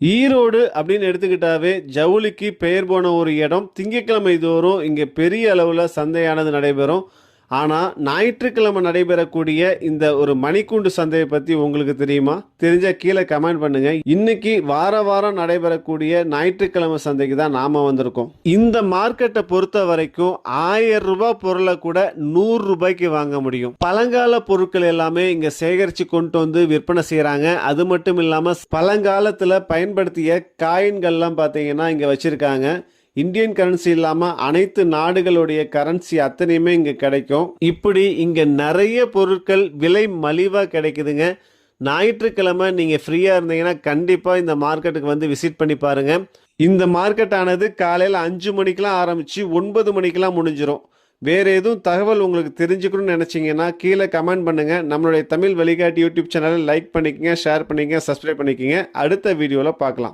ஈரோடு அப்படின்னு எடுத்துக்கிட்டாவே ஜவுளிக்கு பெயர் போன ஒரு இடம். திங்கட்கிழமை தோறும் இங்கே பெரிய அளவில் சந்தையானது நடைபெறும். ஆனால் ஞாயிற்றுக்கிழமை நடைபெறக்கூடிய இந்த ஒரு மணிக்கூண்டு சந்தையை பற்றி உங்களுக்கு தெரியுமா? தெரிஞ்சால் கீழே கமெண்ட் பண்ணுங்க. இன்னைக்கு வாரம் நடைபெறக்கூடிய ஞாயிற்றுக்கிழமை சந்தைக்கு தான் நாம வந்திருக்கோம். இந்த மார்க்கெட்டை பொறுத்த வரைக்கும் 1000 ரூபாய் பொருளை கூட 100 ரூபாய்க்கு வாங்க முடியும். பழங்கால பொருட்கள் எல்லாமே இங்க சேகரித்து கொண்டு வந்து விற்பனை செய்யறாங்க. அது மட்டும் இல்லாமல் பழங்காலத்தில் பயன்படுத்திய காயின்கள்லாம் பார்த்தீங்கன்னா இங்கே வச்சிருக்காங்க. இந்தியன் கரன்சி இல்லாமல் அனைத்து நாடுகளுடைய கரன்சி அத்தனையுமே இங்கே கிடைக்கும். இப்படி இங்கே நிறைய பொருட்கள் விலை மலிவாக கிடைக்குதுங்க. ஞாயிற்றுக்கிழமை நீங்கள் ஃப்ரீயாக இருந்தீங்கன்னா கண்டிப்பாக இந்த மார்க்கெட்டுக்கு வந்து விசிட் பண்ணி பாருங்கள். இந்த மார்க்கெட் ஆனது காலையில் 5 மணிக்கெலாம் ஆரம்பித்து 9 மணிக்கெலாம் முடிஞ்சிடும். வேறு எதுவும் தகவல் உங்களுக்கு தெரிஞ்சுக்கணும்னு நினச்சிங்கன்னா கீழே கமெண்ட் பண்ணுங்கள். நம்மளுடைய தமிழ் வழிகாட்டி யூடியூப் சேனலை லைக் பண்ணிக்கங்க, ஷேர் பண்ணிக்கங்க, சப்ஸ்கிரைப் பண்ணிக்கங்க. அடுத்த வீடியோவில் பார்க்கலாம்.